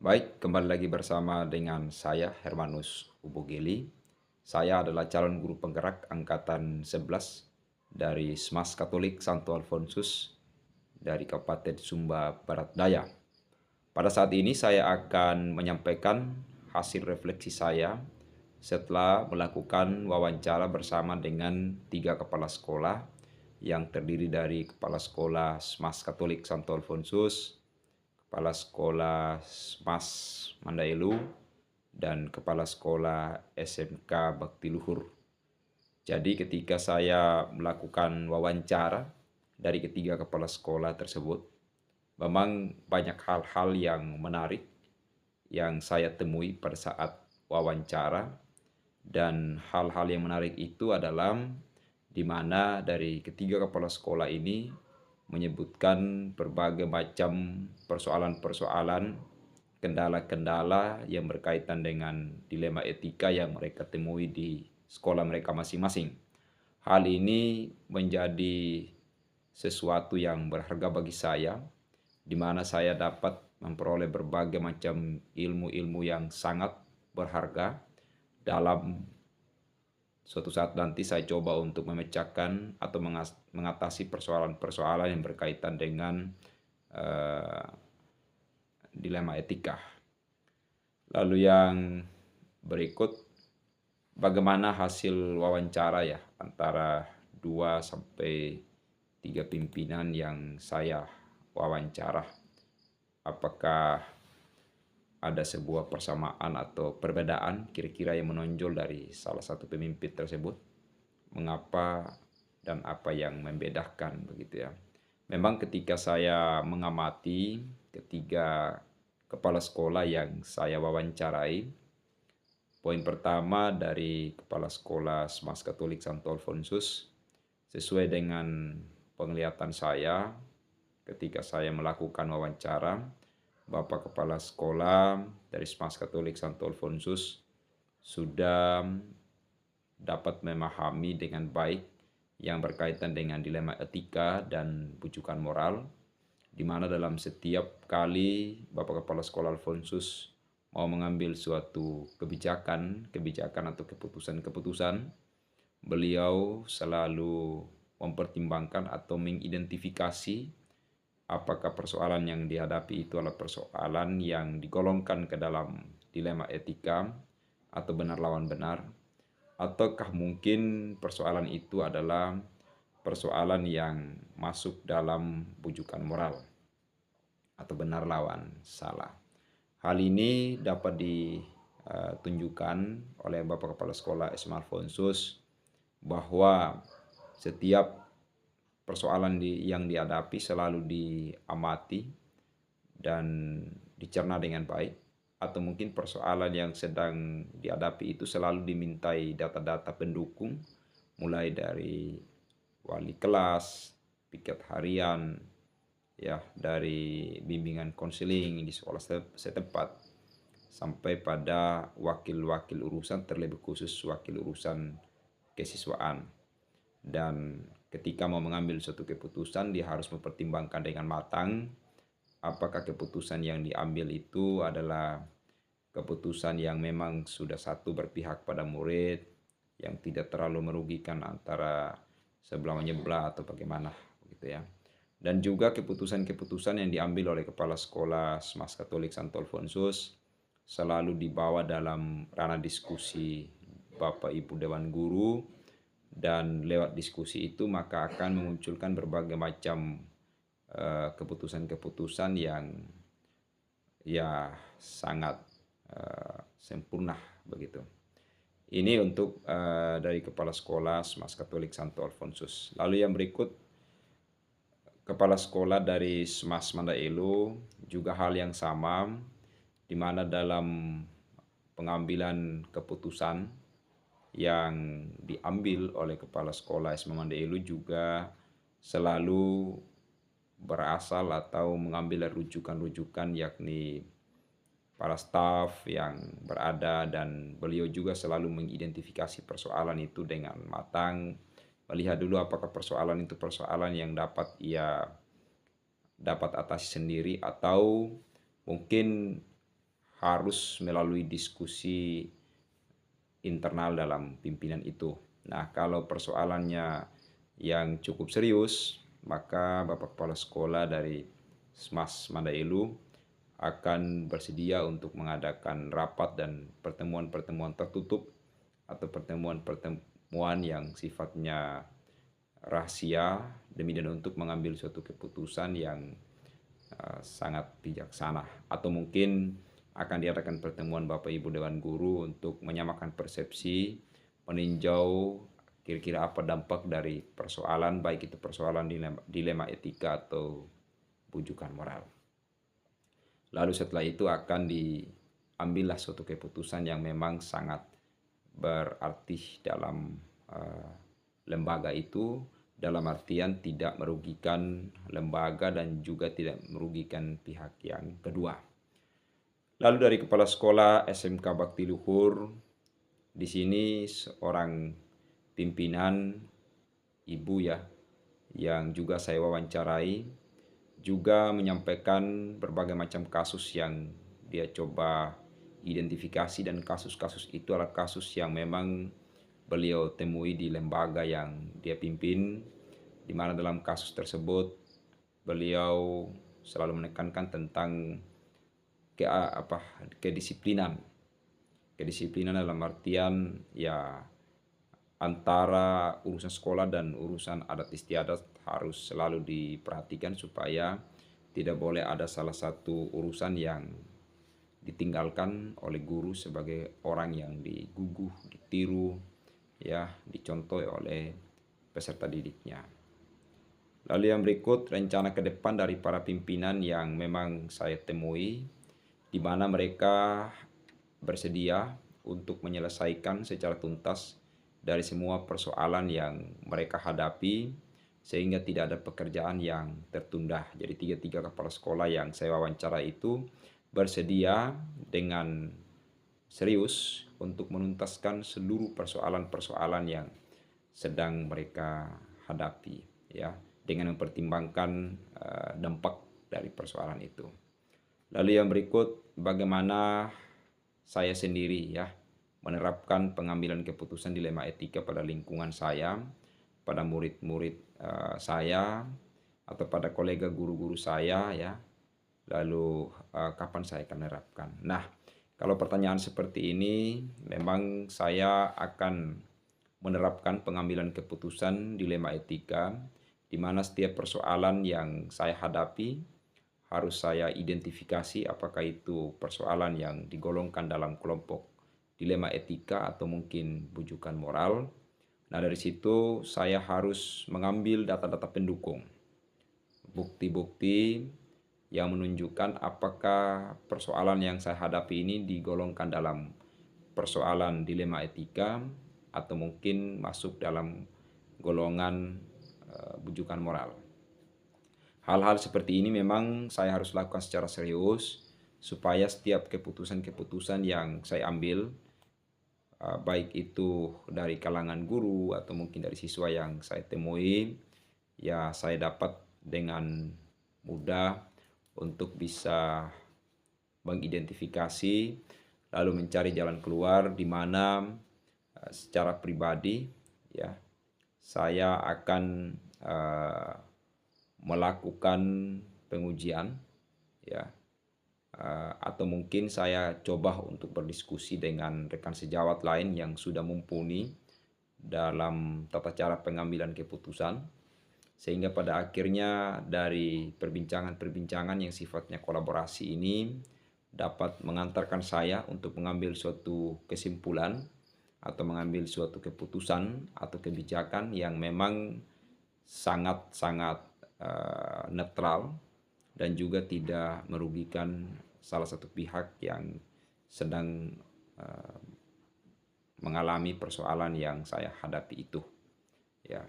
Baik, kembali lagi bersama dengan saya Hermanus Ubogeli. Saya adalah calon guru penggerak angkatan 11 dari Smas Katolik Santo Alfonsus dari Kabupaten Sumba Barat Daya. Pada saat ini saya akan menyampaikan hasil refleksi saya setelah melakukan wawancara bersama dengan 3 kepala sekolah yang terdiri dari Kepala Sekolah Smas Katolik Santo Alfonsus, Kepala Sekolah Mas Mandailu, dan Kepala Sekolah SMK Bakti Luhur. Jadi ketika saya melakukan wawancara dari ketiga kepala sekolah tersebut, memang banyak hal-hal yang menarik yang saya temui pada saat wawancara, dan hal-hal yang menarik itu adalah di mana dari ketiga kepala sekolah ini menyebutkan berbagai macam persoalan-persoalan, kendala-kendala yang berkaitan dengan dilema etika yang mereka temui di sekolah mereka masing-masing. Hal ini menjadi sesuatu yang berharga bagi saya, di mana saya dapat memperoleh berbagai macam ilmu-ilmu yang sangat berharga dalam suatu saat nanti saya coba untuk memecahkan atau mengatasi persoalan-persoalan yang berkaitan dengan uh, dilema etika. Lalu yang berikut, bagaimana hasil wawancara ya antara 2 sampai 3 pimpinan yang saya wawancara. Apakah ada sebuah persamaan atau perbedaan kira-kira yang menonjol dari salah satu pemimpin tersebut? Mengapa dan apa yang membedakan begitu ya. Memang ketika saya mengamati ketiga kepala sekolah yang saya wawancarai, poin pertama dari Kepala Sekolah Smas Katolik Santo Alfonsus, sesuai dengan penglihatan saya ketika saya melakukan wawancara, Bapak Kepala Sekolah dari Smas Katolik Santo Alfonsus sudah dapat memahami dengan baik yang berkaitan dengan dilema etika dan bujukan moral, di mana dalam setiap kali Bapak Kepala Sekolah Alfonsus mau mengambil suatu kebijakan atau keputusan-keputusan, beliau selalu mempertimbangkan atau mengidentifikasi apakah persoalan yang dihadapi itu adalah persoalan yang digolongkan ke dalam dilema etika atau benar lawan benar, ataukah mungkin persoalan itu adalah persoalan yang masuk dalam bujukan moral atau benar lawan salah. Hal ini dapat ditunjukkan oleh Bapak Kepala Sekolah SMA Alfonsus bahwa setiap persoalan yang dihadapi selalu diamati dan dicerna dengan baik, atau mungkin persoalan yang sedang dihadapi itu selalu dimintai data-data pendukung, mulai dari wali kelas, piket harian, ya, dari bimbingan konseling di sekolah setempat, sampai pada wakil-wakil urusan, terlebih khusus wakil urusan kesiswaan. Dan ketika mau mengambil suatu keputusan, dia harus mempertimbangkan dengan matang apakah keputusan yang diambil itu adalah keputusan yang memang sudah satu berpihak pada murid, yang tidak terlalu merugikan antara sebelah menyebelah atau bagaimana gitu ya. Dan juga keputusan-keputusan yang diambil oleh Kepala Sekolah Smas Katolik Santo Alfonsus selalu dibawa dalam ranah diskusi Bapak Ibu Dewan Guru, dan lewat diskusi itu maka akan memunculkan berbagai macam keputusan-keputusan yang ya sangat sempurna begitu. Ini untuk dari Kepala Sekolah Smas Katolik Santo Alfonsus. Lalu yang berikut, Kepala Sekolah dari Smas Mandailu juga hal yang sama, di mana dalam pengambilan keputusan yang diambil oleh Kepala Sekolah SMA Mandailu juga selalu berasal atau mengambil rujukan-rujukan, yakni para staf yang berada, dan beliau juga selalu mengidentifikasi persoalan itu dengan matang, melihat dulu apakah persoalan itu persoalan yang dapat atasi sendiri, atau mungkin harus melalui diskusi internal dalam pimpinan itu. Nah, kalau persoalannya yang cukup serius, maka Bapak Kepala Sekolah dari Smas Mandailu akan bersedia untuk mengadakan rapat dan pertemuan-pertemuan tertutup atau pertemuan-pertemuan yang sifatnya rahasia demi dan untuk mengambil suatu keputusan yang sangat bijaksana, atau mungkin akan diadakan pertemuan Bapak Ibu Dewan Guru untuk menyamakan persepsi, meninjau kira-kira apa dampak dari persoalan, baik itu persoalan dilema etika atau bujukan moral. Lalu setelah itu akan diambillah suatu keputusan yang memang sangat berarti dalam lembaga itu, dalam artian tidak merugikan lembaga dan juga tidak merugikan pihak yang kedua. Lalu dari Kepala Sekolah SMK Bakti Luhur, di sini seorang pimpinan ibu ya, yang juga saya wawancarai, juga menyampaikan berbagai macam kasus yang dia coba identifikasi, dan kasus-kasus itu adalah kasus yang memang beliau temui di lembaga yang dia pimpin, di mana dalam kasus tersebut beliau selalu menekankan tentang kedisiplinan. Kedisiplinan dalam artian ya antara urusan sekolah dan urusan adat istiadat harus selalu diperhatikan supaya tidak boleh ada salah satu urusan yang ditinggalkan oleh guru sebagai orang yang diguguh, ditiru, ya, dicontoh oleh peserta didiknya. Lalu yang berikut rencana ke depan dari para pimpinan yang memang saya temui, di mana mereka bersedia untuk menyelesaikan secara tuntas dari semua persoalan yang mereka hadapi, sehingga tidak ada pekerjaan yang tertunda. Jadi tiga kepala sekolah yang saya wawancara itu bersedia dengan serius untuk menuntaskan seluruh persoalan-persoalan yang sedang mereka hadapi, ya, dengan mempertimbangkan dampak dari persoalan itu. Lalu yang berikut, bagaimana saya sendiri ya menerapkan pengambilan keputusan dilema etika pada lingkungan saya, pada murid-murid saya, atau pada kolega guru-guru saya ya. Lalu kapan saya akan menerapkan? Nah, kalau pertanyaan seperti ini, memang saya akan menerapkan pengambilan keputusan dilema etika, di mana setiap persoalan yang saya hadapi harus saya identifikasi apakah itu persoalan yang digolongkan dalam kelompok dilema etika atau mungkin bujukan moral. Nah, dari situ saya harus mengambil data-data pendukung, bukti-bukti yang menunjukkan apakah persoalan yang saya hadapi ini digolongkan dalam persoalan dilema etika atau mungkin masuk dalam golongan bujukan moral. Hal-hal seperti ini memang saya harus lakukan secara serius supaya setiap keputusan-keputusan yang saya ambil, baik itu dari kalangan guru atau mungkin dari siswa yang saya temui, ya saya dapat dengan mudah untuk bisa mengidentifikasi lalu mencari jalan keluar, di mana secara pribadi ya saya akan melakukan pengujian ya, atau mungkin saya coba untuk berdiskusi dengan rekan sejawat lain yang sudah mumpuni dalam tata cara pengambilan keputusan, sehingga pada akhirnya dari perbincangan-perbincangan yang sifatnya kolaborasi ini dapat mengantarkan saya untuk mengambil suatu kesimpulan atau mengambil suatu keputusan atau kebijakan yang memang sangat-sangat netral dan juga tidak merugikan salah satu pihak yang sedang mengalami persoalan yang saya hadapi itu ya.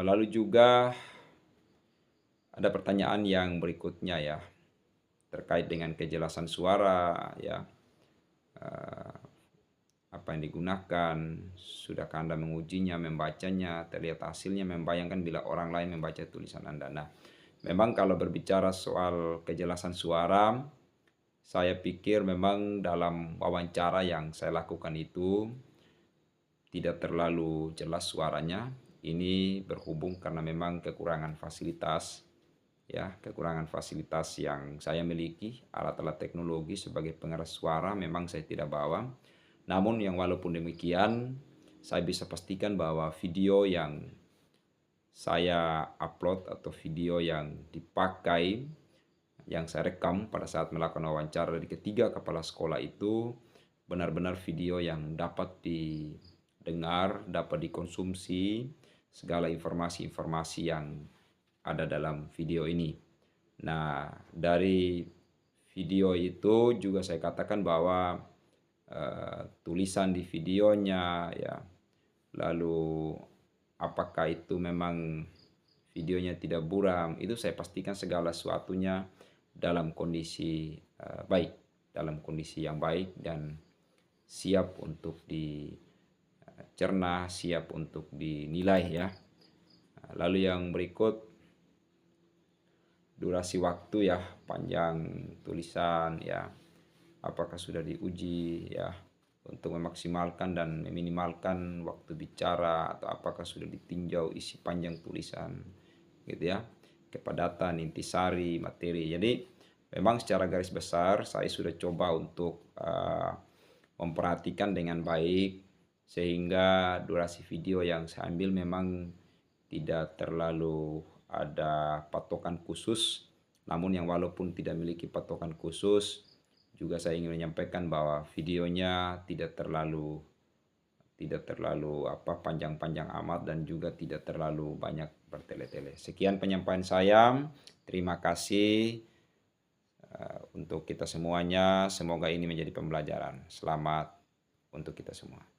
Lalu juga ada pertanyaan yang berikutnya ya, terkait dengan kejelasan suara ya, apa yang digunakan, sudahkah Anda mengujinya, membacanya, terlihat hasilnya, membayangkan bila orang lain membaca tulisan Anda. Nah, memang kalau berbicara soal kejelasan suara, saya pikir memang dalam wawancara yang saya lakukan itu tidak terlalu jelas suaranya. Ini berhubung karena memang kekurangan fasilitas, ya, kekurangan fasilitas yang saya miliki, alat-alat teknologi sebagai pengeras suara memang saya tidak bawa. Namun yang walaupun demikian, saya bisa pastikan bahwa video yang saya upload atau video yang dipakai, yang saya rekam pada saat melakukan wawancara dari ketiga kepala sekolah itu benar-benar video yang dapat didengar, dapat dikonsumsi segala informasi-informasi yang ada dalam video ini. Nah, dari video itu juga saya katakan bahwa tulisan di videonya, ya, lalu apakah itu memang videonya tidak buram, itu saya pastikan segala sesuatunya dalam kondisi baik, dalam kondisi yang baik dan siap untuk dicerna, siap untuk dinilai, ya. Lalu yang berikut durasi waktu, ya, panjang tulisan, ya, apakah sudah diuji, ya, untuk memaksimalkan dan meminimalkan waktu bicara, atau apakah sudah ditinjau isi panjang tulisan, gitu ya, kepadatan, intisari, materi. Jadi memang secara garis besar saya sudah coba untuk memperhatikan dengan baik sehingga durasi video yang saya ambil memang tidak terlalu ada patokan khusus, namun yang walaupun tidak memiliki patokan khusus juga saya ingin menyampaikan bahwa videonya tidak terlalu panjang-panjang amat dan juga tidak terlalu banyak bertele-tele. Sekian penyampaian saya. Terima kasih untuk kita semuanya. Semoga ini menjadi pembelajaran. Selamat untuk kita semua.